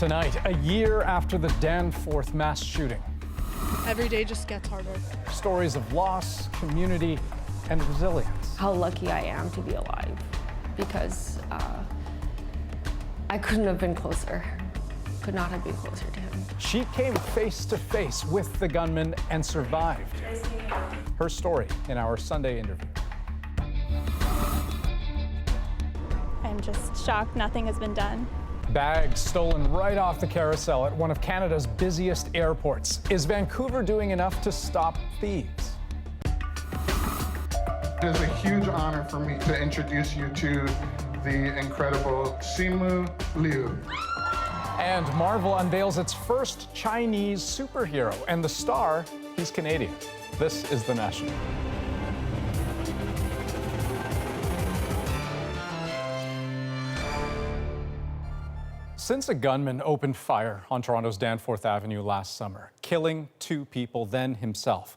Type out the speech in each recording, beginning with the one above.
Tonight, a year after the Danforth mass shooting. Every day just gets harder. Stories of loss, community, and resilience. How lucky I am to be alive, because I couldn't have been closer. Could not have been closer to him. She came face to face with the gunman and survived. Her story in our Sunday interview. I'm just shocked nothing has been done. Bags stolen right off the carousel at one of Canada's busiest airports. Is Vancouver doing enough to stop thieves? It is a huge honor for me to introduce you to the incredible Simu Liu. And Marvel unveils its first Chinese superhero, and the star, he's Canadian. This is The National. Since a gunman opened fire on Toronto's Danforth Avenue last summer, killing 2 people, then himself,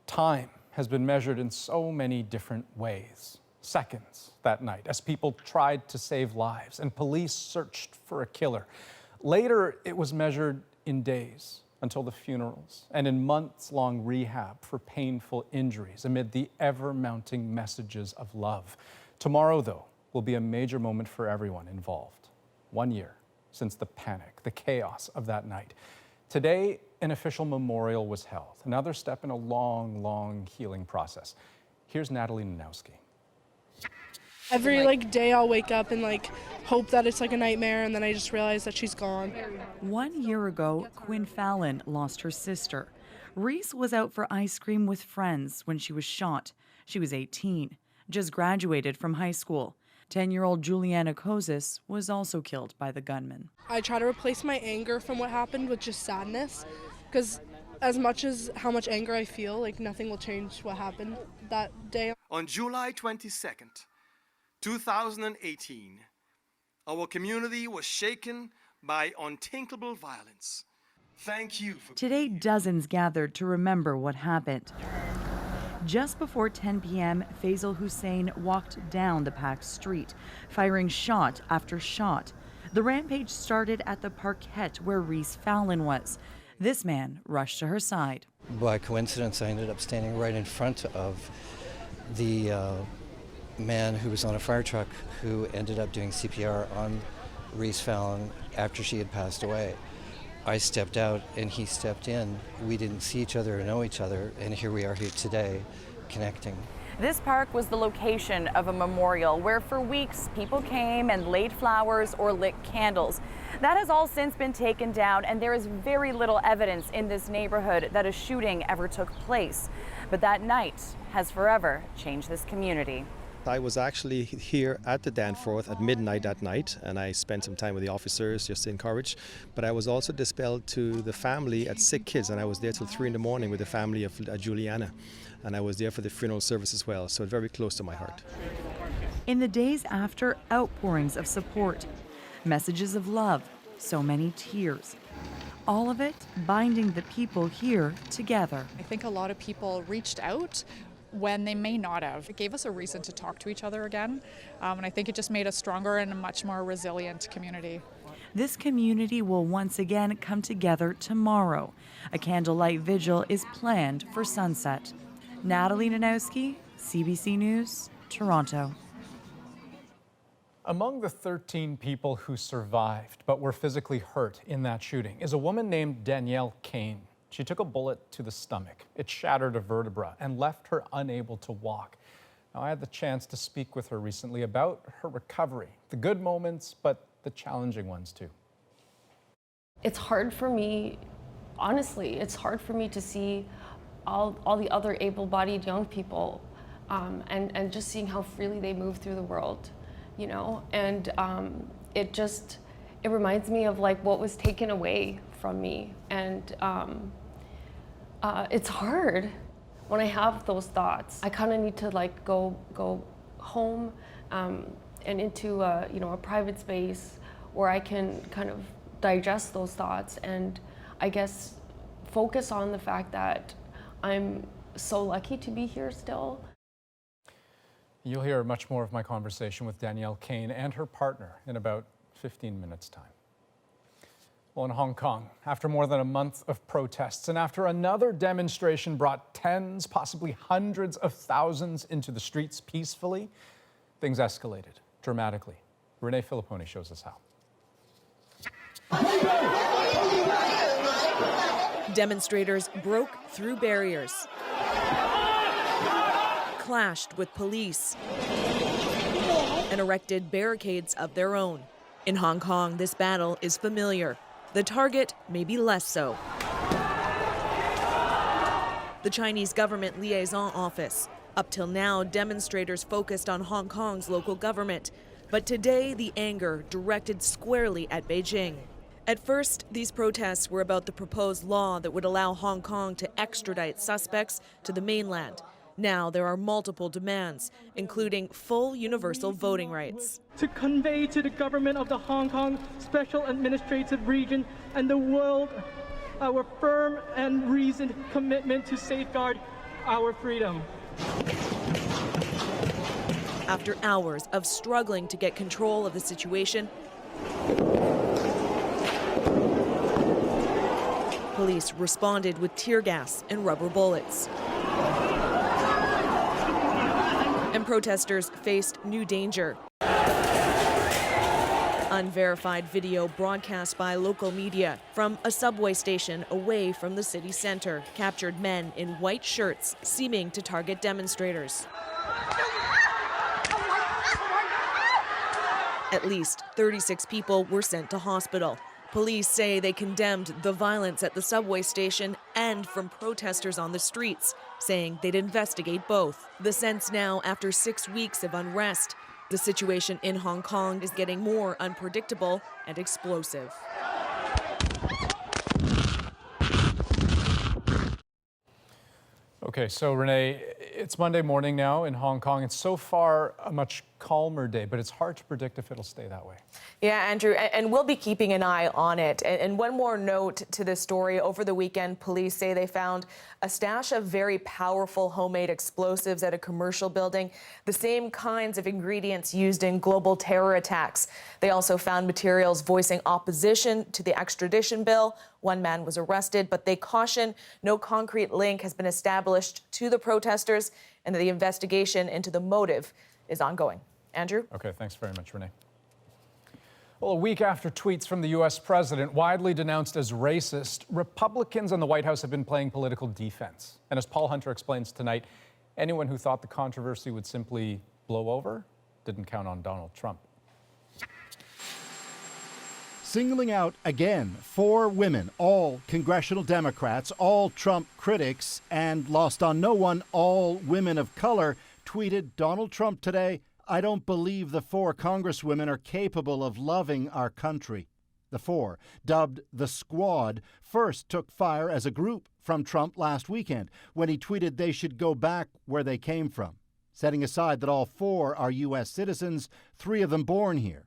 time has been measured in so many different ways. Seconds that night as people tried to save lives and police searched for a killer. Later, it was measured in days until the funerals and in months-long rehab for painful injuries amid the ever-mounting messages of love. Tomorrow, though, will be a major moment for everyone involved. 1 year since the panic, the chaos of that night. Today, an official memorial was held, another step in a long, long healing process. Here's Natalie Nanowski. Every day I'll wake up and hope that it's a nightmare, and then I just realize that she's gone. 1 year ago, Quinn Fallon lost her sister. Reese was out for ice cream with friends when she was shot. She was 18, just graduated from high school. 10-year-old Juliana Kozis was also killed by the gunman. I try to replace my anger from what happened with just sadness, because as much as how much anger I feel, nothing will change what happened that day. On July 22nd, 2018, our community was shaken by unthinkable violence. Thank you for... Today, dozens gathered to remember what happened. Just before 10 p.m., Faisal Hussein walked down the packed street, firing shot after shot. The rampage started at the parquet where Reese Fallon was. This man rushed to her side. By coincidence, I ended up standing right in front of the man who was on a fire truck who ended up doing CPR on Reese Fallon after she had passed away. I stepped out and he stepped in. We didn't see each other or know each other, and here we are here today, connecting. This park was the location of a memorial where for weeks people came and laid flowers or lit candles. That has all since been taken down, and there is very little evidence in this neighborhood that a shooting ever took place. But that night has forever changed this community. I was actually here at the Danforth at midnight that night, and I spent some time with the officers just to encourage. But I was also dispelled to the family at Sick Kids, and I was there till 3 in the morning with the family of Juliana. And I was there for the funeral service as well, so very close to my heart. In the days after, outpourings of support, messages of love, so many tears. All of it binding the people here together. I think a lot of people reached out when they may not have. It gave us a reason to talk to each other again, and I think it just made us stronger and a much more resilient community. This community will once again come together tomorrow. A candlelight vigil is planned for sunset. Natalie Nanowski, CBC News, Toronto. Among the 13 people who survived but were physically hurt in that shooting is a woman named Danielle Kane. She took a bullet to the stomach. It shattered a vertebra and left her unable to walk. Now, I had the chance to speak with her recently about her recovery, the good moments, but the challenging ones too. It's hard for me, honestly, it's hard for me to see all the other able-bodied young people and just seeing how freely they move through the world, and it reminds me of what was taken away from me, and it's hard when I have those thoughts. I kind of need to go home and into a private space where I can kind of digest those thoughts and I guess focus on the fact that I'm so lucky to be here still. You'll hear much more of my conversation with Danielle Kane and her partner in about 15 minutes' time. Well, in Hong Kong, after more than a month of protests and after another demonstration brought tens, possibly hundreds of thousands into the streets peacefully, things escalated dramatically. Renee Filipponi shows us how. Demonstrators broke through barriers, clashed with police, and erected barricades of their own. In Hong Kong, this battle is familiar. The target may be less so. The Chinese government liaison office. Up till now, demonstrators focused on Hong Kong's local government. But today, the anger directed squarely at Beijing. At first, these protests were about the proposed law that would allow Hong Kong to extradite suspects to the mainland. Now there are multiple demands, including full universal voting rights. To convey to the government of the Hong Kong Special Administrative Region and the world our firm and reasoned commitment to safeguard our freedom. After hours of struggling to get control of the situation, police responded with tear gas and rubber bullets. And protesters faced new danger. Unverified video broadcast by local media from a subway station away from the city center captured men in white shirts seeming to target demonstrators. At least 36 people were sent to hospital. Police say they condemned the violence at the subway station and from protesters on the streets, saying they'd investigate both. The sense now, after 6 weeks of unrest, the situation in Hong Kong is getting more unpredictable and explosive. Okay, so Renee, it's Monday morning now in Hong Kong. It's so far a much calmer day, but it's hard to predict if it'll stay that way. Yeah, Andrew, and we'll be keeping an eye on it. And one more note to this story. Over the weekend, police say they found a stash of very powerful homemade explosives at a commercial building, the same kinds of ingredients used in global terror attacks. They also found materials voicing opposition to the extradition bill. One man was arrested, but they caution no concrete link has been established to the protesters and that the investigation into the motive is ongoing. Andrew? Okay, thanks very much, Renee. Well, a week after tweets from the U.S. president widely denounced as racist, Republicans in the White House have been playing political defense. And as Paul Hunter explains tonight, anyone who thought the controversy would simply blow over didn't count on Donald Trump. Singling out again 4 women, all congressional Democrats, all Trump critics, and lost on no one, all women of color, tweeted Donald Trump today, "I don't believe the 4 congresswomen are capable of loving our country." The 4, dubbed the Squad, first took fire as a group from Trump last weekend when he tweeted they should go back where they came from, setting aside that all 4 are U.S. citizens, 3 of them born here.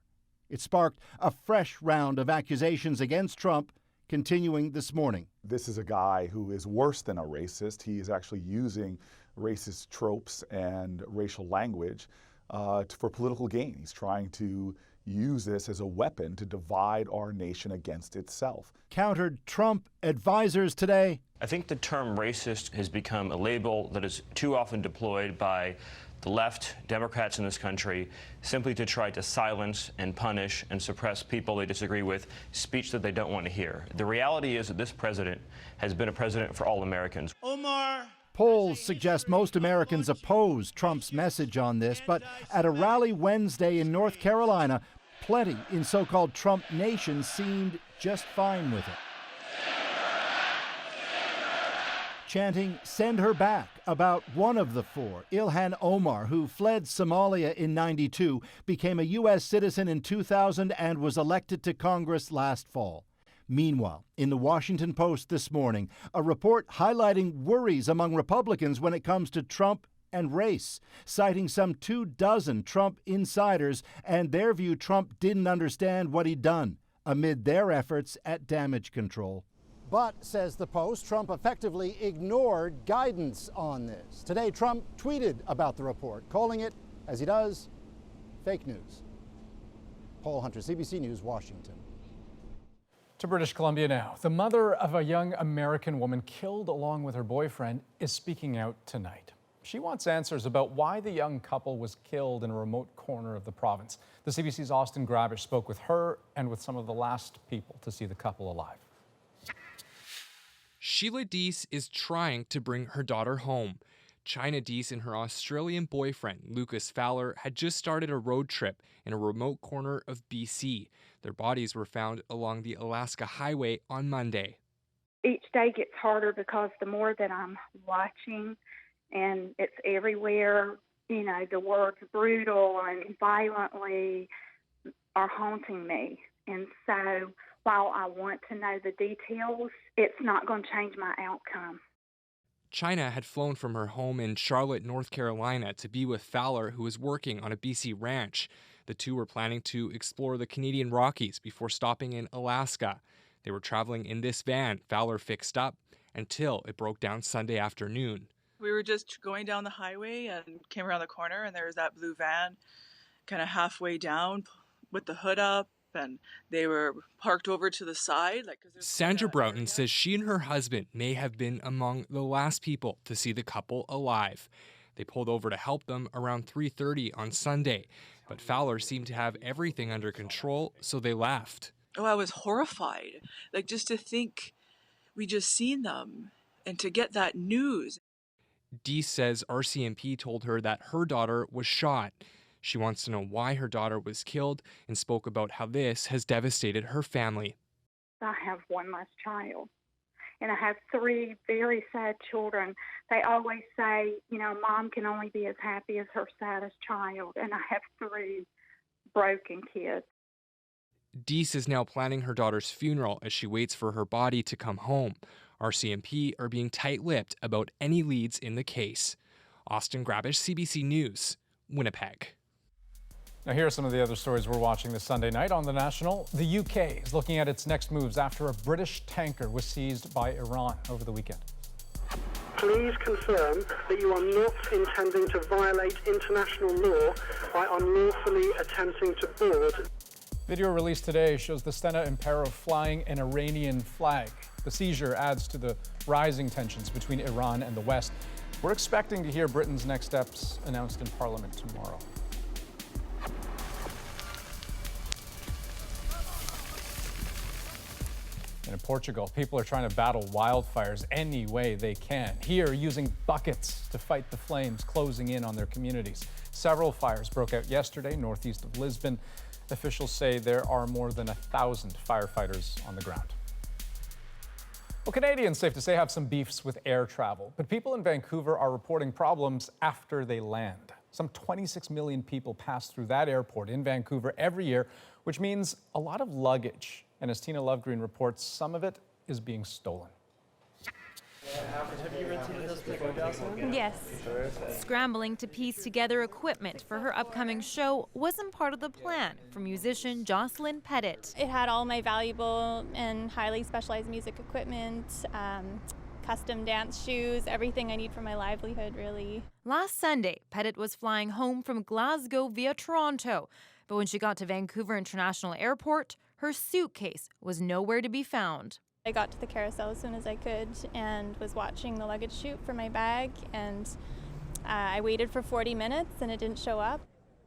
It sparked a fresh round of accusations against Trump, continuing this morning. This is a guy who is worse than a racist. He is actually using racist tropes and racial language for political gain. He's trying to use this as a weapon to divide our nation against itself. Countered Trump advisors today. I think the term racist has become a label that is too often deployed by the left, Democrats in this country, simply to try to silence and punish and suppress people they disagree with, speech that they don't want to hear. The reality is that this president has been a president for all Americans. Polls suggest most Americans oppose Trump's message on this, but at a rally Wednesday in North Carolina, plenty in so-called Trump Nation seemed just fine with it. Chanting, "Send her back," about one of the 4, Ilhan Omar, who fled Somalia in '92, became a U.S. citizen in 2000 and was elected to Congress last fall. Meanwhile, in the Washington Post this morning, a report highlighting worries among Republicans when it comes to Trump and race, citing some 24 Trump insiders and their view Trump didn't understand what he'd done amid their efforts at damage control. But, says the Post, Trump effectively ignored guidance on this. Today, Trump tweeted about the report, calling it, as he does, fake news. Paul Hunter, CBC News, Washington. To British Columbia now. The mother of a young American woman killed along with her boyfriend is speaking out tonight. She wants answers about why the young couple was killed in a remote corner of the province. The CBC's Austin Grabish spoke with her and with some of the last people to see the couple alive. Sheila Deese is trying to bring her daughter home. China Deese and her Australian boyfriend, Lucas Fowler, had just started a road trip in a remote corner of BC. Their bodies were found along the Alaska Highway on Monday. Each day gets harder because the more that I'm watching, and it's everywhere, you know, the words brutal and violently are haunting me. And so while I want to know the details, it's not going to change my outcome. China had flown from her home in Charlotte, North Carolina to be with Fowler, who was working on a BC ranch. The two were planning to explore the Canadian Rockies before stopping in Alaska. They were traveling in this van Fowler fixed up until it broke down Sunday afternoon. We were just going down the highway and came around the corner, and there was that blue van kind of halfway down with the hood up, and they were parked over to the side. Sandra Broughton says she and her husband may have been among the last people to see the couple alive. They pulled over to help them around 3:30 on Sunday, but Fowler seemed to have everything under control, so they left. Oh, I was horrified. Just to think we just seen them and to get that news. Deese says RCMP told her that her daughter was shot. She wants to know why her daughter was killed and spoke about how this has devastated her family. I have one less child, and I have 3 very sad children. They always say, you know, mom can only be as happy as her saddest child, and I have 3 broken kids. Deese is now planning her daughter's funeral as she waits for her body to come home. RCMP are being tight-lipped about any leads in the case. Austin Grabish, CBC News, Winnipeg. Now here are some of the other stories we're watching this Sunday night on The National. The UK is looking at its next moves after a British tanker was seized by Iran over the weekend. Please confirm that you are not intending to violate international law by unlawfully attempting to board. Video released today shows the Stena Impero flying an Iranian flag. The seizure adds to the rising tensions between Iran and the West. We're expecting to hear Britain's next steps announced in Parliament tomorrow. In Portugal, people are trying to battle wildfires any way they can. Here, using buckets to fight the flames closing in on their communities. Several fires broke out yesterday northeast of Lisbon. Officials say there are more than 1,000 firefighters on the ground. Well, Canadians, safe to say, have some beefs with air travel, but people in Vancouver are reporting problems after they land. Some 26 million people pass through that airport in Vancouver every year, which means a lot of luggage. And as Tina Lovegreen reports, some of it is being stolen. Have you rented this before, Jocelyn? Yes. Scrambling to piece together equipment for her upcoming show wasn't part of the plan for musician Jocelyn Pettit. It had all my valuable and highly specialized music equipment, custom dance shoes, everything I need for my livelihood, really. Last Sunday, Pettit was flying home from Glasgow via Toronto. But when she got to Vancouver International Airport, her suitcase was nowhere to be found. I got to the carousel as soon as I could and was watching the luggage chute for my bag, and I waited for 40 minutes and it didn't show up.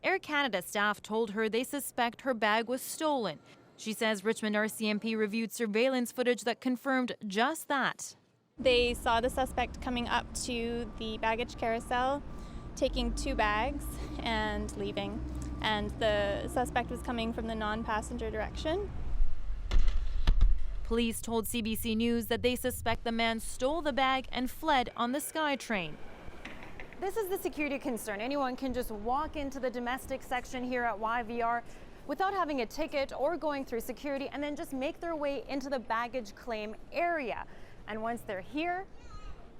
Air Canada staff told her they suspect her bag was stolen. She says Richmond RCMP reviewed surveillance footage that confirmed just that. They saw the suspect coming up to the baggage carousel, taking 2 bags and leaving. And the suspect was coming from the non-passenger direction. Police told CBC News that they suspect the man stole the bag and fled on the SkyTrain. This is the security concern. Anyone can just walk into the domestic section here at YVR without having a ticket or going through security, and then just make their way into the baggage claim area. And once they're here,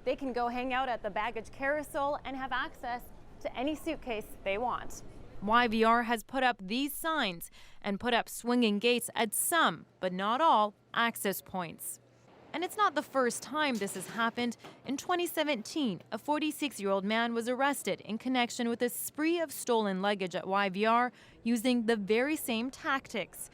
they can go hang out at the baggage carousel and have access to any suitcase they want. YVR has put up these signs and put up swinging gates at some, but not all, access points. And it's not the first time this has happened. In 2017, a 46-year-old man was arrested in connection with a spree of stolen luggage at YVR using the very same tactics.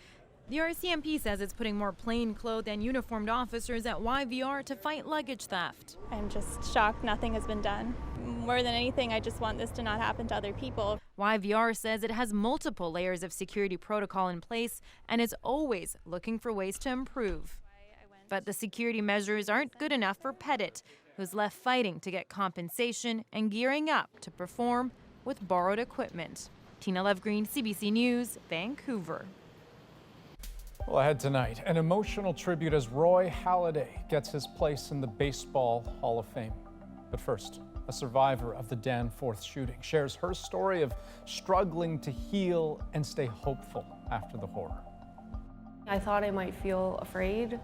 The RCMP says it's putting more plainclothed and uniformed officers at YVR to fight luggage theft. I'm just shocked nothing has been done. More than anything, I just want this to not happen to other people. YVR says it has multiple layers of security protocol in place and is always looking for ways to improve. But the security measures aren't good enough for Pettit, who's left fighting to get compensation and gearing up to perform with borrowed equipment. Tina Lovegreen, CBC News, Vancouver. Well, ahead tonight, an emotional tribute as Roy Halladay gets his place in the Baseball Hall of Fame. But first, a survivor of the Danforth shooting shares her story of struggling to heal and stay hopeful after the horror. I thought I might feel afraid,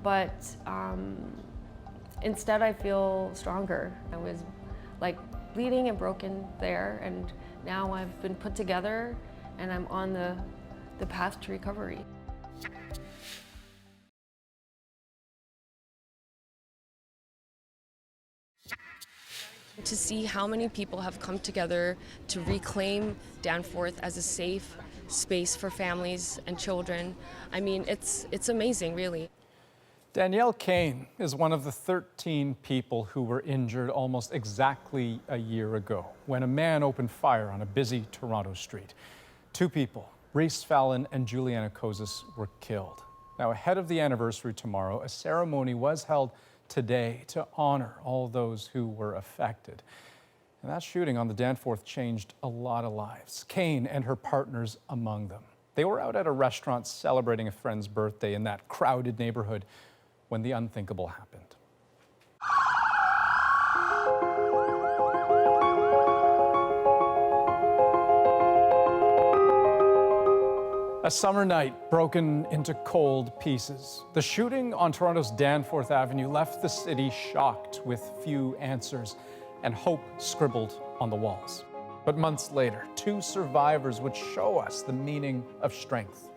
but instead I feel stronger. I was like bleeding and broken there, and now I've been put together and I'm on the path to recovery. To see how many people have come together to reclaim Danforth as a safe space for families and children, I mean, it's amazing, really. Danielle Kane is one of the 13 people who were injured almost exactly a year ago when a man opened fire on a busy Toronto street. 2 people, Reese Fallon and Juliana Kozis, were killed. Now, ahead of the anniversary tomorrow, a ceremony was held today to honor all those who were affected. And that shooting on the Danforth changed a lot of lives, Kane and her partners among them. They were out at a restaurant celebrating a friend's birthday in that crowded neighborhood when the unthinkable happened. A summer night broken into cold pieces. The shooting on Toronto's Danforth Avenue left the city shocked with few answers and hope scribbled on the walls. But months later, 2 survivors would show us the meaning of strength.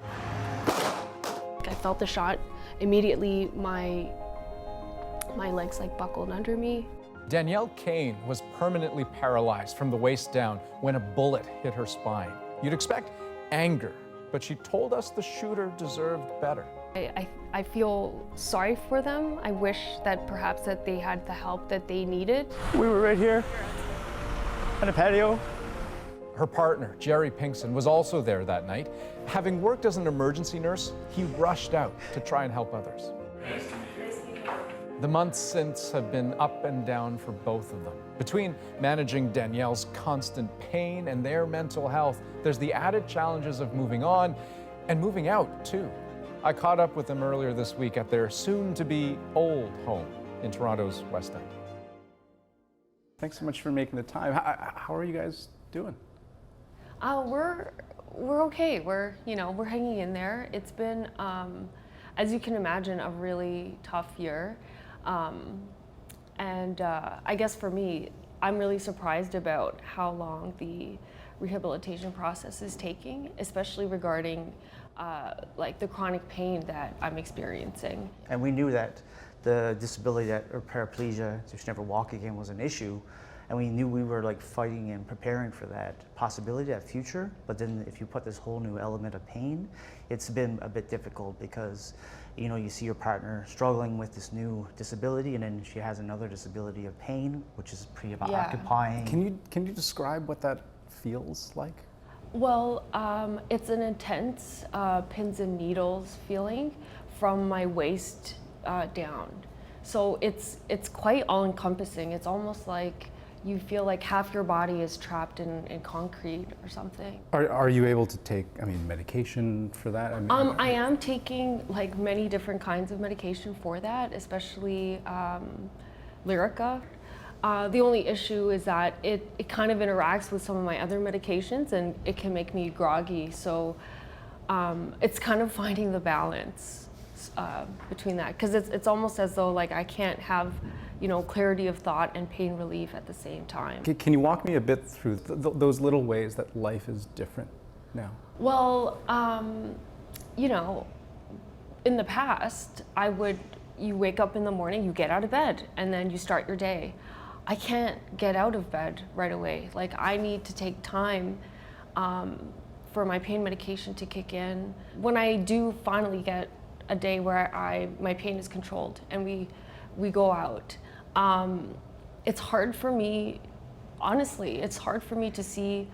I felt the shot. Immediately, my legs like buckled under me. Danielle Kane was permanently paralyzed from the waist down when a bullet hit her spine. You'd expect anger, but she told us the shooter deserved better. I feel sorry for them. I wish that perhaps that they had the help that they needed. We were right here on a patio. Her partner, Jerry Pinkson, was also there that night. Having worked as an emergency nurse, he rushed out to try and help others. The months since have been up and down for both of them. Between managing Danielle's constant pain and their mental health, there's the added challenges of moving on and moving out, too. I caught up with them earlier this week at their soon-to-be old home in Toronto's West End. Thanks so much for making the time. How are you guys doing? We're okay. We're hanging in there. It's been, as you can imagine, a really tough year. I guess for me, I'm really surprised about how long the rehabilitation process is taking, especially regarding like the chronic pain that I'm experiencing. And we knew that the disability or paraplegia, so she never walk again, was an issue. And we knew we were like fighting and preparing for that possibility, that future. But then if you put this whole new element of pain, it's been a bit difficult because, you see your partner struggling with this new disability, and then she has another disability of pain, which is pretty occupying. Can you describe what that feels like? Well, it's an intense pins and needles feeling from my waist down. So it's quite all-encompassing. It's almost like you feel like half your body is trapped in concrete or something. Are you able to take, medication for that? I am taking like many different kinds of medication for that, especially Lyrica. The only issue is that it kind of interacts with some of my other medications and it can make me groggy. So it's kind of finding the balance between that, because it's almost as though like I can't have clarity of thought and pain relief at the same time. Can you walk me a bit through those little ways that life is different now? Well, in the past, you wake up in the morning, you get out of bed, and then you start your day. I can't get out of bed right away. Like, I need to take time for my pain medication to kick in. When I do finally get a day where my pain is controlled and we go out, it's hard for me, honestly, it's hard for me to see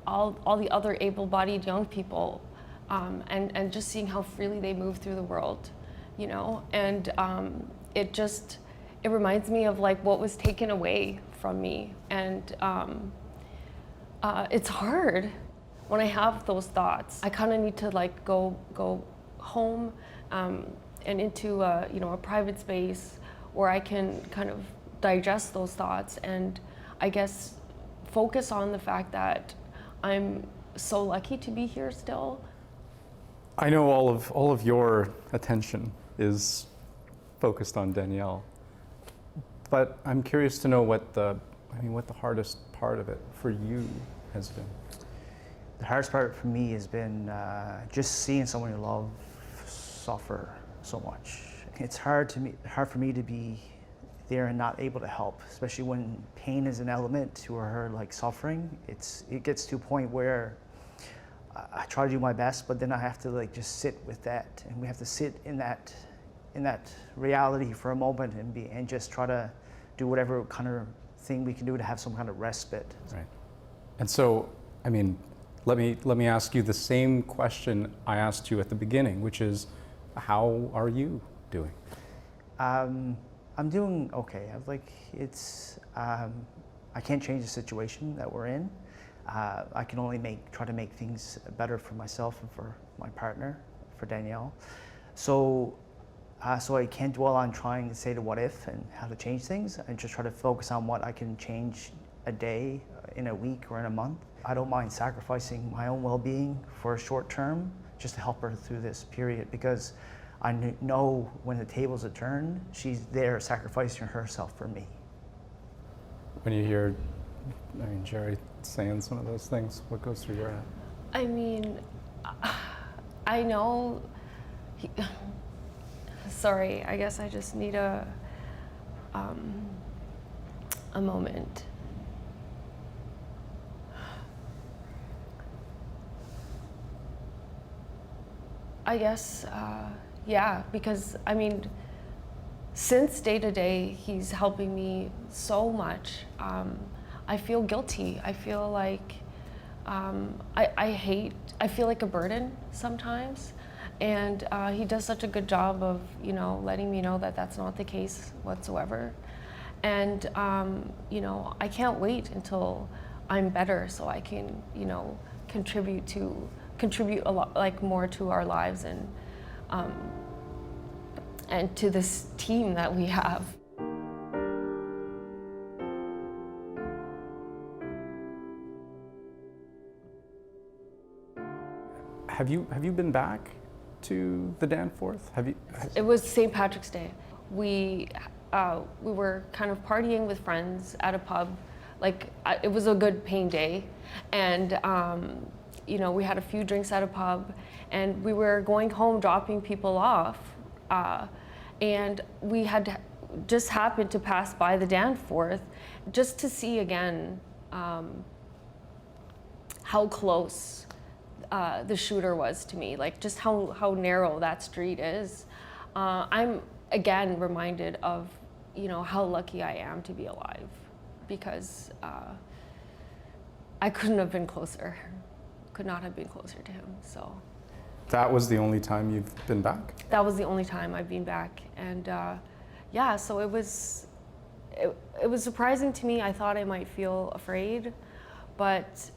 all the other able-bodied young people and just seeing how freely they move through the world, you know? And it reminds me of like what was taken away from me. And it's hard when I have those thoughts. I kind of need to like go home and into a private space where I can kind of digest those thoughts and I guess focus on the fact that I'm so lucky to be here still. I know all of your attention is focused on Danielle, but I'm curious to know what the hardest part of it for you has been. The hardest part for me has been just seeing someone you love suffer so much. It's hard for me to be there and not able to help, especially when pain is an element to her like suffering. It gets to a point where I try to do my best, but then I have to like just sit with that, and we have to sit in that reality for a moment and just try to do whatever kind of thing we can do to have some kind of respite. Right. And so, I mean, let me ask you the same question I asked you at the beginning, which is, how are you doing? I'm doing okay. I can't change the situation that we're in. I can only try to make things better for myself and for my partner, for Danielle. So I can't dwell on trying to say the what if and how to change things. I just try to focus on what I can change a day, in a week, or in a month. I don't mind sacrificing my own well-being for a short term just to help her through this period, because I know when the tables are turned, she's there sacrificing herself for me. When you hear, Jerry saying some of those things, what goes through your head? I mean, I know, sorry, I guess I just need a moment. I guess, yeah, because I mean, since day to day, he's helping me so much. I feel guilty. I feel like I feel like a burden sometimes. And he does such a good job of, letting me know that that's not the case whatsoever. And, I can't wait until I'm better so I can, contribute a lot, like more to our lives and to this team that we have. Have you been back to the Danforth? It was St. Patrick's Day. We were kind of partying with friends at a pub. It was a good paying day, and we had a few drinks at a pub, and we were going home, dropping people off, and we had just happened to pass by the Danforth just to see again how close the shooter was to me, like just how narrow that street is. I'm again reminded of how lucky I am to be alive, because I couldn't have been closer. Could not have been closer to him. So that was the only time you've been back? That was the only time I've been back, and yeah, so it was surprising to me. I thought I might feel afraid, but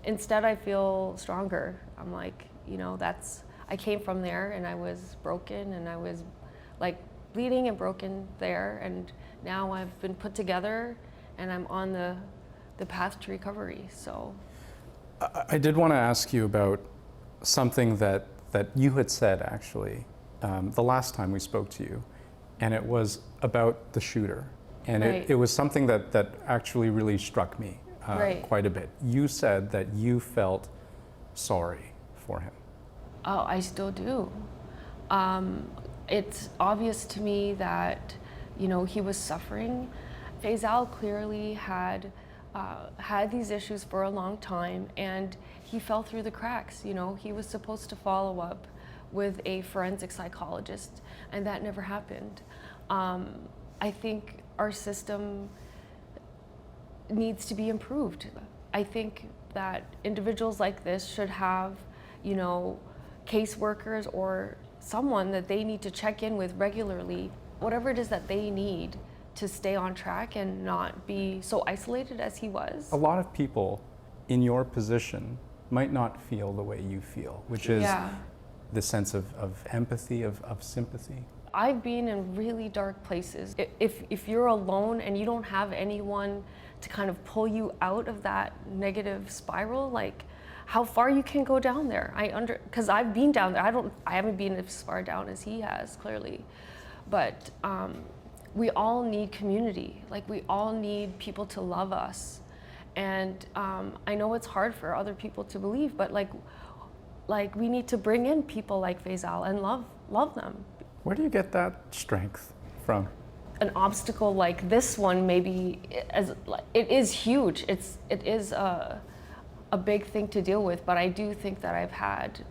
instead I feel stronger. I'm like, I came from there and I was broken and I was like bleeding and broken there, and now I've been put together and I'm on the path to recovery. So I did want to ask you about something that you had said actually the last time we spoke to you, and it was about the shooter, and right. it was something that actually really struck me right. quite a bit. You said that you felt sorry for him. Oh, I still do. It's obvious to me that he was suffering. Faisal clearly had had these issues for a long time, and he fell through the cracks. You know, he was supposed to follow up with a forensic psychologist, and that never happened. I think our system needs to be improved. I think that individuals like this should have, you know, caseworkers or someone that they need to check in with regularly, whatever it is that they need to stay on track and not be so isolated as he was. A lot of people in your position might not feel the way you feel, which is the sense of empathy, of sympathy. I've been in really dark places. If you're alone and you don't have anyone to kind of pull you out of that negative spiral, like how far you can go down there. Because I've been down there. I haven't been as far down as he has, clearly. But we all need community. Like, we all need people to love us. And I know it's hard for other people to believe, but like we need to bring in people like Faisal and love them. Where do you get that strength from? An obstacle like this one, maybe, it is huge. It is a big thing to deal with, but I do think that I've had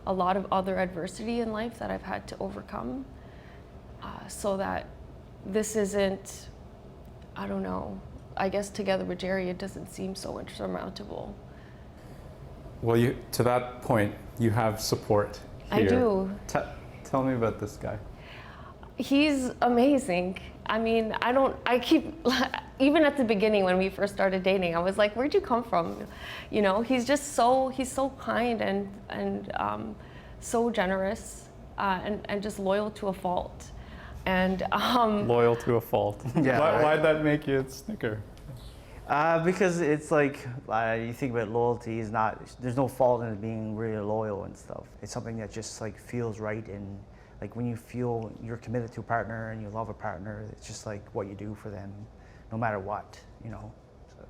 a lot of other adversity in life that I've had to overcome, so that this isn't, I don't know, I guess together with Jerry, it doesn't seem so insurmountable. Well, to that point, you have support here. I do. Tell me about this guy. He's amazing. I mean, I keep, even at the beginning when we first started dating, I was like, where'd you come from? You know, he's so kind and so generous and just loyal to a fault. And loyal to a fault. Yeah. Why'd that make you snicker? Because it's like, you think about loyalty is not, there's no fault in it being really loyal and stuff. It's something that just like feels right, and like when you feel you're committed to a partner and you love a partner, it's just like what you do for them, no matter what, you know. So.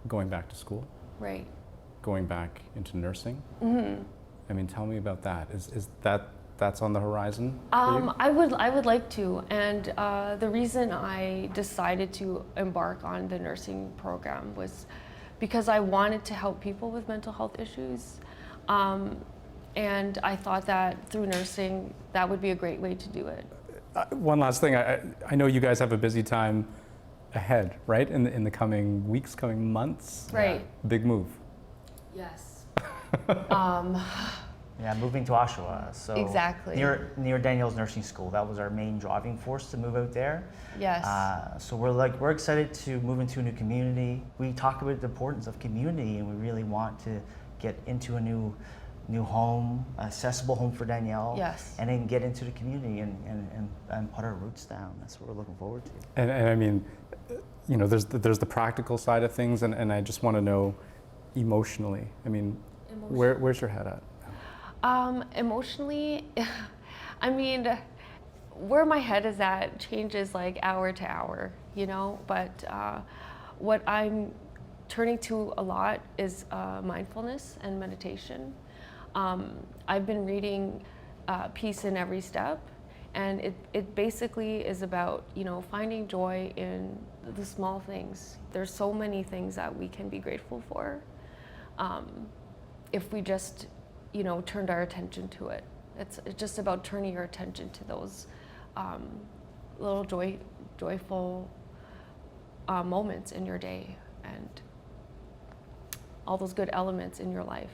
Going back to school? Right. Going back into nursing? Mm-hmm. I mean, tell me about that. Is that's on the horizon for you? I would like to, and the reason I decided to embark on the nursing program was because I wanted to help people with mental health issues, and I thought that through nursing that would be a great way to do it. One last thing, I know you guys have a busy time ahead, right? In the coming weeks, coming months. Right. Big move. Yes. Yeah, moving to Oshawa, so exactly near Daniel's nursing school. That was our main driving force to move out there. Yes. So we're excited to move into a new community. We talk about the importance of community, and we really want to get into a new home, accessible home for Danielle. Yes. And then get into the community and put our roots down. That's what we're looking forward to. And I mean, you know, there's the practical side of things, and I just want to know emotionally. I mean, where's your head at? Emotionally, I mean, where my head is at changes like hour to hour, you know, but what I'm turning to a lot is mindfulness and meditation. I've been reading Peace in Every Step, and it basically is about, you know, finding joy in the small things. There's so many things that we can be grateful for if we just, you know, turned our attention to it. It's just about turning your attention to those little joyful moments in your day and all those good elements in your life.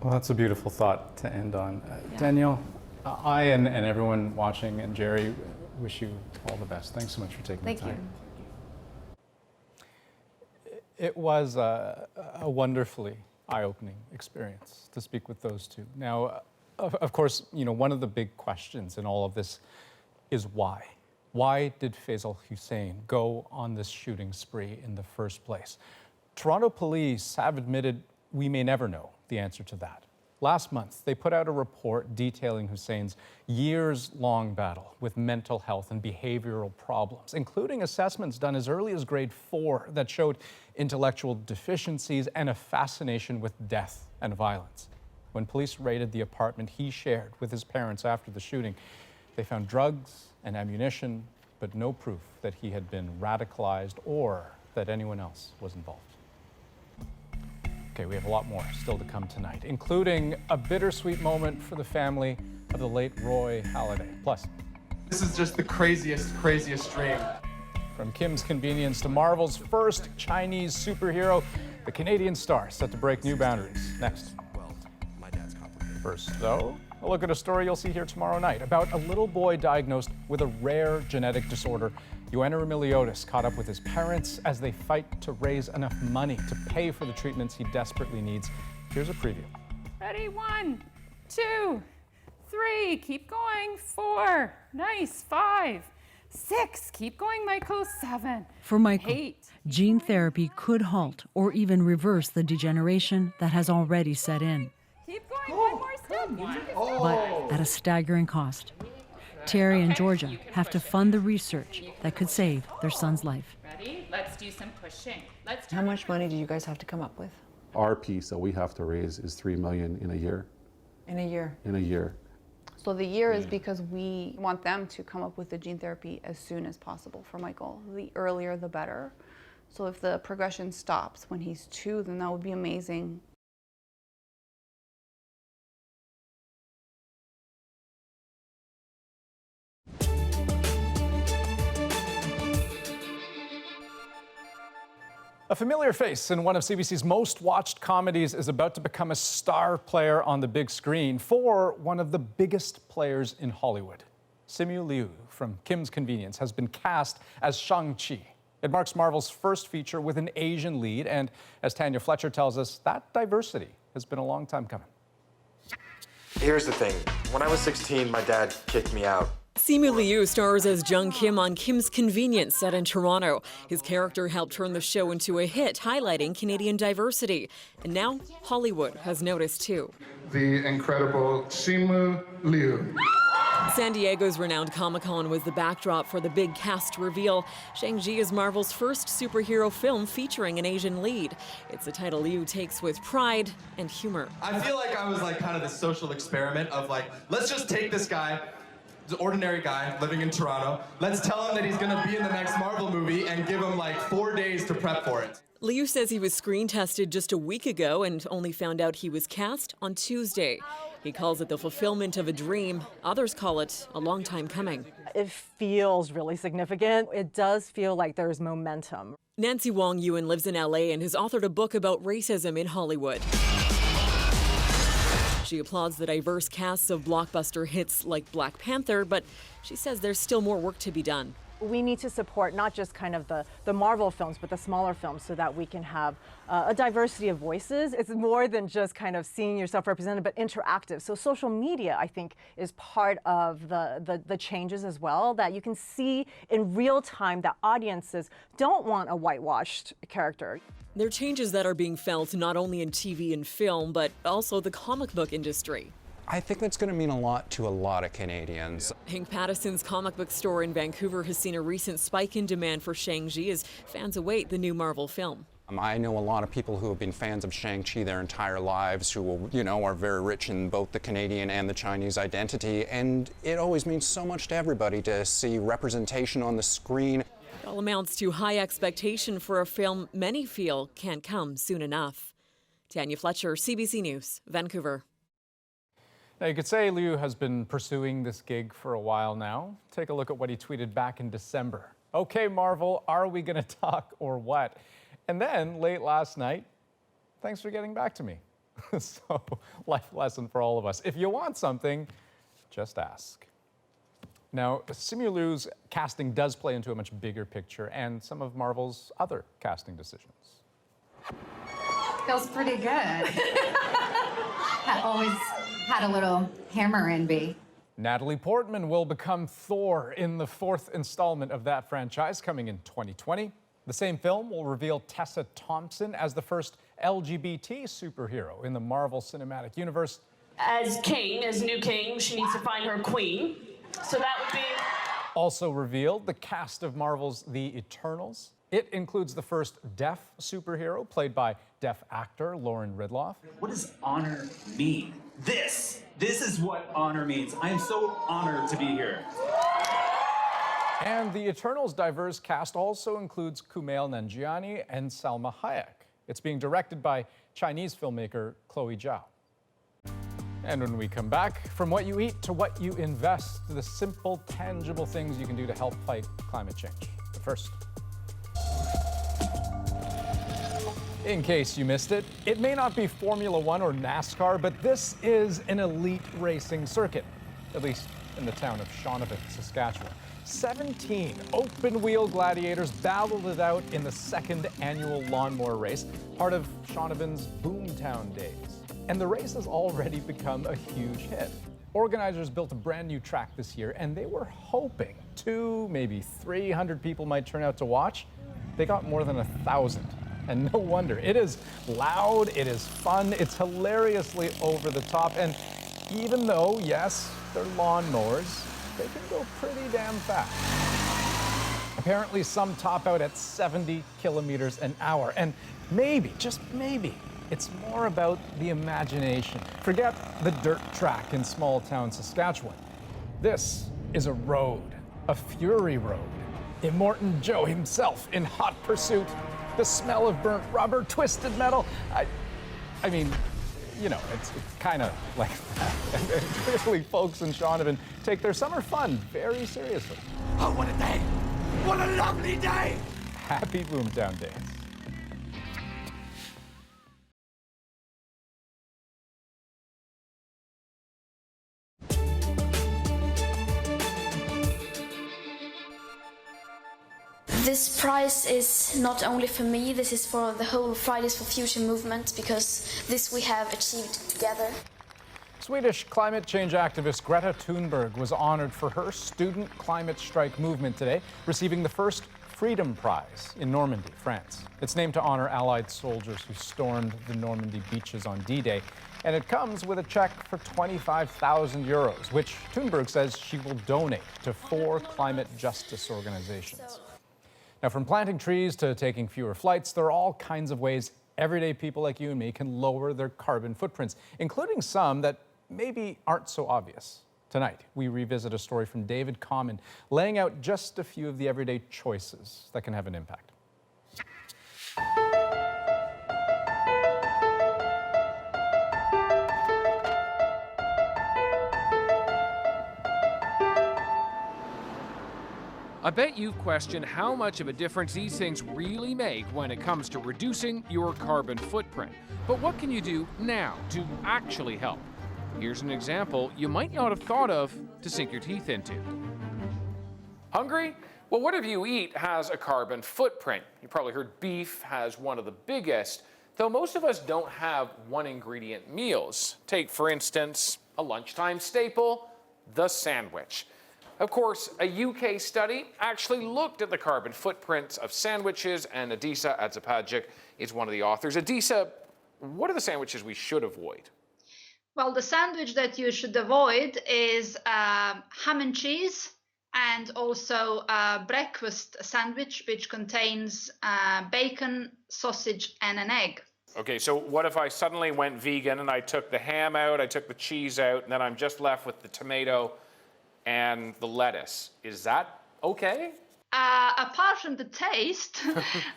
Well, that's a beautiful thought to end on. Yeah. Danielle, I and everyone watching, and Jerry, wish you all the best. Thanks so much for taking the time. Thank you. It was a wonderfully eye-opening experience to speak with those two. Now, of course, you know, one of the big questions in all of this is why? Why did Faisal Hussein go on this shooting spree in the first place? Toronto police have admitted we may never know the answer to that. Last month, they put out a report detailing Hussein's years-long battle with mental health and behavioral problems, including assessments done as early as grade 4 that showed intellectual deficiencies and a fascination with death and violence. When police raided the apartment he shared with his parents after the shooting, they found drugs and ammunition but no proof that he had been radicalized or that anyone else was involved. Okay, we have a lot more still to come tonight, including a bittersweet moment for the family of the late Roy Halladay. Plus, this is just the craziest dream. From Kim's Convenience to Marvel's first Chinese superhero, the Canadian star set to break new boundaries. Next. First, though, a look at a story you'll see here tomorrow night about a little boy diagnosed with a rare genetic disorder. Ioanna Remiliotis caught up with his parents as they fight to raise enough money to pay for the treatments he desperately needs. Here's a preview. Ready? 1, 2, 3. Keep going. 4. Nice. 5, 6. Keep going, Michael. 7. For Michael, 8. gene therapy could halt or even reverse the degeneration that has already set in. Keep going. One more step. But at a staggering cost. Terry and Georgia have to fund the research that could save their son's life. Ready? Let's do some pushing. How much money do you guys have to come up with? Our piece that we have to raise is $3 million in a year. In a year? In a year. So the year is because we want them to come up with the gene therapy as soon as possible for Michael. The earlier, the better. So if the progression stops when he's 2, then that would be amazing. A familiar face in one of CBC's most watched comedies is about to become a star player on the big screen for one of the biggest players in Hollywood. Simu Liu from Kim's Convenience has been cast as Shang-Chi. It marks Marvel's first feature with an Asian lead, and as Tanya Fletcher tells us, that diversity has been a long time coming. Here's the thing. When I was 16, my dad kicked me out. Simu Liu stars as Jung Kim on Kim's Convenience, set in Toronto. His character helped turn the show into a hit, highlighting Canadian diversity. And now Hollywood has noticed too. The incredible Simu Liu. San Diego's renowned Comic-Con was the backdrop for the big cast reveal. Shang-Chi is Marvel's first superhero film featuring an Asian lead. It's a title Liu takes with pride and humor. I feel like I was kind of the social experiment of let's just take this guy, the ordinary guy living in Toronto. Let's tell him that he's gonna be in the next Marvel movie and give him 4 days to prep for it. Liu says he was screen tested just a week ago and only found out he was cast on Tuesday. He calls it the fulfillment of a dream. Others call it a long time coming. It feels really significant. It does feel like there's momentum. Nancy Wong Ewan lives in LA and has authored a book about racism in Hollywood. She applauds the diverse casts of blockbuster hits like Black Panther, but she says there's still more work to be done. We need to support not just kind of the Marvel films, but the smaller films so that we can have a diversity of voices. It's more than just kind of seeing yourself represented, but interactive. So social media, I think, is part of the changes as well, that you can see in real time that audiences don't want a whitewashed character. There are changes that are being felt not only in TV and film, but also the comic book industry. I think that's going to mean a lot to a lot of Canadians. Hank Patterson's comic book store in Vancouver has seen a recent spike in demand for Shang-Chi as fans await the new Marvel film. I know a lot of people who have been fans of Shang-Chi their entire lives who, are very rich in both the Canadian and the Chinese identity, and it always means so much to everybody to see representation on the screen. It all amounts to high expectation for a film many feel can't come soon enough. Tanya Fletcher, CBC News, Vancouver. Now, you could say Liu has been pursuing this gig for a while now. Take a look at what he tweeted back in December. Okay, Marvel, are we going to talk or what? And then late last night, thanks for getting back to me. So, life lesson for all of us. If you want something, just ask. Now, Simu Liu's casting does play into a much bigger picture and some of Marvel's other casting decisions. Feels pretty good. Always had a little hammer envy. Natalie Portman will become Thor in the 4th installment of that franchise coming in 2020. The same film will reveal Tessa Thompson as the first LGBT superhero in the Marvel Cinematic Universe. As new king, she needs to find her queen. So that would be... Also revealed, the cast of Marvel's The Eternals. It includes the first deaf superhero, played by deaf actor Lauren Ridloff. What does honor mean? This is what honor means. I am so honored to be here. And the Eternals' diverse cast also includes Kumail Nanjiani and Salma Hayek. It's being directed by Chinese filmmaker Chloe Zhao. And when we come back, from what you eat to what you invest, the simple, tangible things you can do to help fight climate change. But first, in case you missed it, it may not be Formula One or NASCAR, but this is an elite racing circuit, at least in the town of Shaunavon, Saskatchewan. 17 open-wheel gladiators battled it out in the second annual lawnmower race, part of Shaunavon's Boomtown days. And the race has already become a huge hit. Organizers built a brand new track this year, and they were hoping 200, maybe 300 people might turn out to watch. They got more than 1,000. And no wonder. It is loud, it is fun, it's hilariously over the top, and even though, yes, they're lawnmowers, they can go pretty damn fast. Apparently some top out at 70 kilometers an hour, and maybe, just maybe, it's more about the imagination. Forget the dirt track in small town Saskatchewan. This is a road, a fury road. Immortan Joe himself in hot pursuit. The smell of burnt rubber, twisted metal. I mean, you know, it's kind of like that. And clearly folks in Shaunavon take their summer fun very seriously. Oh, what a day! What a lovely day! Happy Boomtown Days. This prize is not only for me, this is for the whole Fridays for Future movement, because this we have achieved together. Swedish climate change activist Greta Thunberg was honored for her student climate strike movement today, receiving the first Freedom Prize in Normandy, France. It's named to honor Allied soldiers who stormed the Normandy beaches on D-Day, and it comes with a check for 25,000 euros, which Thunberg says she will donate to 4 climate justice organizations. Now, from planting trees to taking fewer flights, there are all kinds of ways everyday people like you and me can lower their carbon footprints, including some that maybe aren't so obvious. Tonight, we revisit a story from David Common, laying out just a few of the everyday choices that can have an impact. I bet you've questioned how much of a difference these things really make when it comes to reducing your carbon footprint. But what can you do now to actually help? Here's an example you might not have thought of to sink your teeth into. Hungry? Well, whatever you eat has a carbon footprint. You probably heard beef has one of the biggest, though most of us don't have one ingredient meals. Take, for instance, a lunchtime staple, the sandwich. Of course, a UK study actually looked at the carbon footprints of sandwiches, and Adisa Adzapagic is one of the authors. Adisa, what are the sandwiches we should avoid? Well, the sandwich that you should avoid is ham and cheese, and also a breakfast sandwich, which contains bacon, sausage, and an egg. Okay, so what if I suddenly went vegan and I took the ham out, I took the cheese out, and then I'm just left with the tomato and the lettuce? Is that okay? Apart from the taste,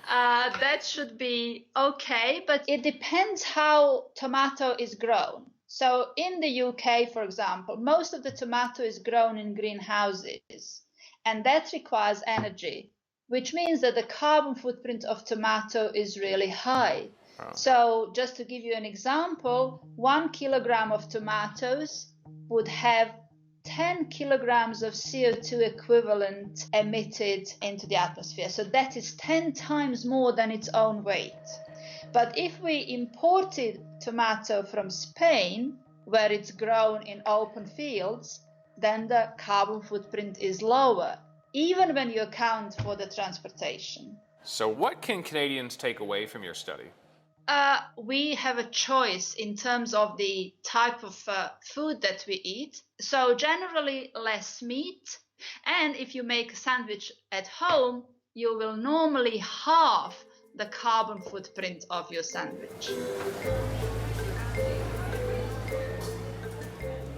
that should be okay, but it depends how tomato is grown. So in the UK, for example, most of the tomato is grown in greenhouses, and that requires energy, which means that the carbon footprint of tomato is really high. Oh. So just to give you an example, 1 kilogram of tomatoes would have 10 kilograms of CO2 equivalent emitted into the atmosphere. So that is 10 times more than its own weight. But if we imported tomato from Spain, where it's grown in open fields, then the carbon footprint is lower, even when you account for the transportation. So what can Canadians take away from your study? We have a choice in terms of the type of food that we eat. So generally less meat. And if you make a sandwich at home, you will normally halve the carbon footprint of your sandwich.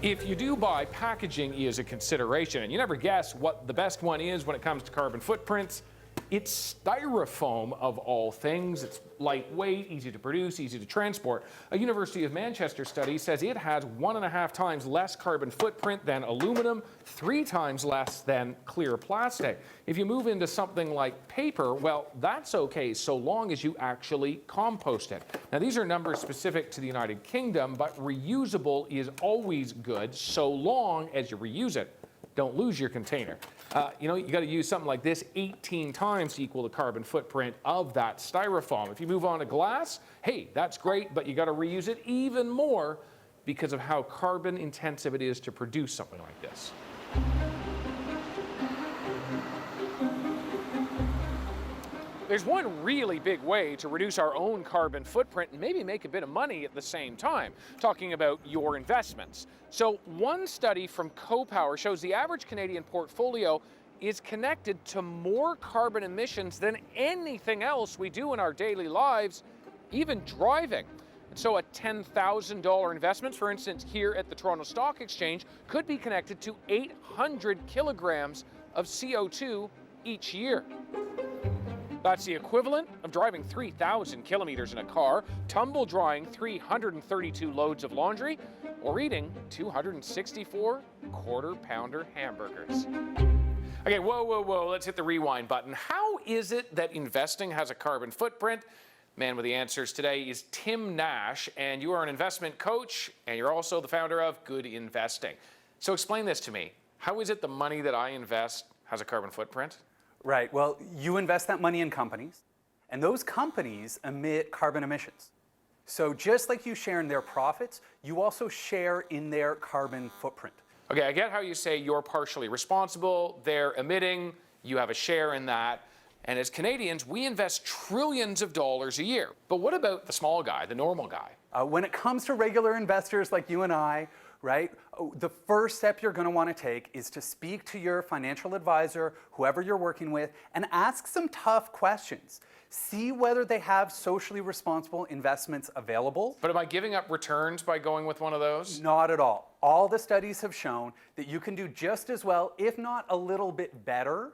If you do buy, packaging is a consideration, and you never guess what the best one is when it comes to carbon footprints. It's styrofoam of all things. It's lightweight, easy to produce, easy to transport. A University of Manchester study says it has 1.5 times less carbon footprint than aluminum, 3 times less than clear plastic. If you move into something like paper, well, that's okay so long as you actually compost it. Now, these are numbers specific to the United Kingdom, but reusable is always good so long as you reuse it. Don't lose your container. You got to use something like this 18 times to equal the carbon footprint of that styrofoam. If you move on to glass, hey, that's great, but you got to reuse it even more because of how carbon intensive it is to produce something like this. There's one really big way to reduce our own carbon footprint and maybe make a bit of money at the same time, talking about your investments. So one study from CoPower shows the average Canadian portfolio is connected to more carbon emissions than anything else we do in our daily lives, even driving. And so a $10,000 investment, for instance, here at the Toronto Stock Exchange, could be connected to 800 kilograms of CO2 each year. That's the equivalent of driving 3,000 kilometers in a car, tumble drying 332 loads of laundry, or eating 264 quarter-pounder hamburgers. Okay, whoa, let's hit the rewind button. How is it that investing has a carbon footprint? Man with the answers today is Tim Nash, and you are an investment coach, and you're also the founder of Good Investing. So explain this to me. How is it the money that I invest has a carbon footprint? Right, well, you invest that money in companies, and those companies emit carbon emissions. So just like you share in their profits, you also share in their carbon footprint. Okay, I get how you say you're partially responsible, they're emitting, you have a share in that. And as Canadians, we invest trillions of dollars a year. But what about the small guy, the normal guy? When it comes to regular investors like you and I, right, the first step you're going to want to take is to speak to your financial advisor, whoever you're working with, and ask some tough questions. See whether they have socially responsible investments available. But am I giving up returns by going with one of those? Not at all. All the studies have shown that you can do just as well, if not a little bit better,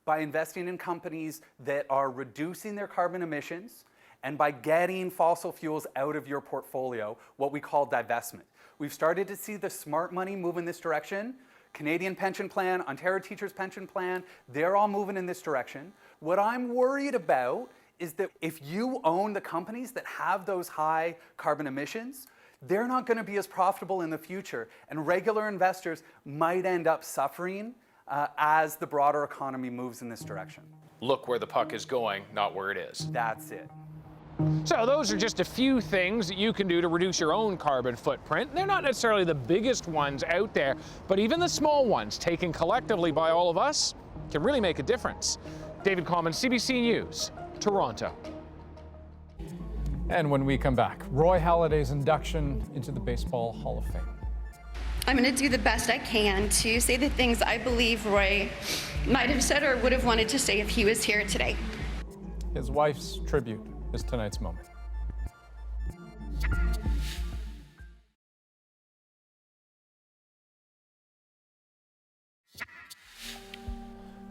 by investing in companies that are reducing their carbon emissions and by getting fossil fuels out of your portfolio, what we call divestment. We've started to see the smart money move in this direction. Canadian Pension Plan, Ontario Teachers Pension Plan, they're all moving in this direction. What I'm worried about is that if you own the companies that have those high carbon emissions, they're not going to be as profitable in the future, and regular investors might end up suffering as the broader economy moves in this direction. Look where the puck is going, not where it is. That's it. So those are just a few things that you can do to reduce your own carbon footprint. They're not necessarily the biggest ones out there, but even the small ones, taken collectively by all of us, can really make a difference. David Common, CBC News, Toronto. And when we come back, Roy Halladay's induction into the Baseball Hall of Fame. I'm going to do the best I can to say the things I believe Roy might have said or would have wanted to say if he was here today. His wife's tribute is tonight's moment.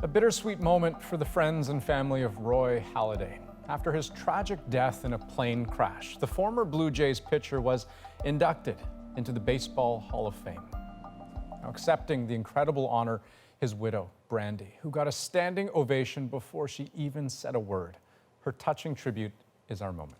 A bittersweet moment for the friends and family of Roy Halladay. After his tragic death in a plane crash, the former Blue Jays pitcher was inducted into the Baseball Hall of Fame. Now, accepting the incredible honor, his widow, Brandy, who got a standing ovation before she even said a word. Her touching tribute is our moment.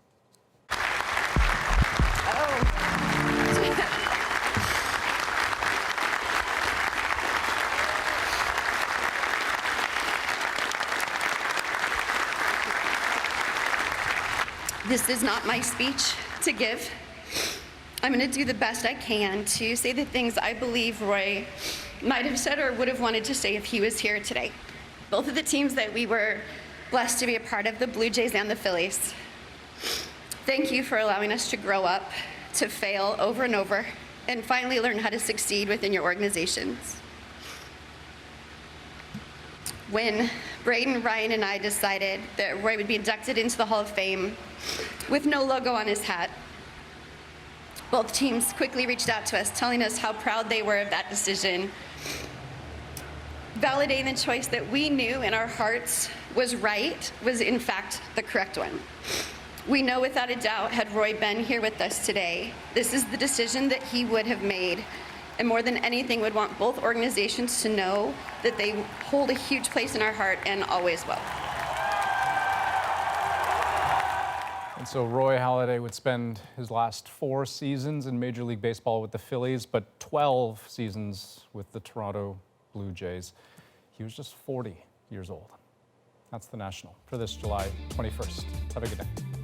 This is not my speech to give. I'm going to do the best I can to say the things I believe Roy might have said or would have wanted to say if he was here today. Both of the teams that we were blessed to be a part of, the Blue Jays and the Phillies. Thank you for allowing us to grow up, to fail over and over, and finally learn how to succeed within your organizations. When Braden, Ryan, and I decided that Roy would be inducted into the Hall of Fame with no logo on his hat, Both teams quickly reached out to us, telling us how proud they were of that decision, validating the choice that we knew in our hearts was right, was in fact the correct one. We know without a doubt, had Roy been here with us today, this is the decision that he would have made, and more than anything would want both organizations to know that they hold a huge place in our heart and always will. And so Roy Halladay would spend his last 4 seasons in Major League Baseball with the Phillies, but 12 seasons with the Toronto Blue Jays. He was just 40 years old. That's the National for this July 21st. Have a good day.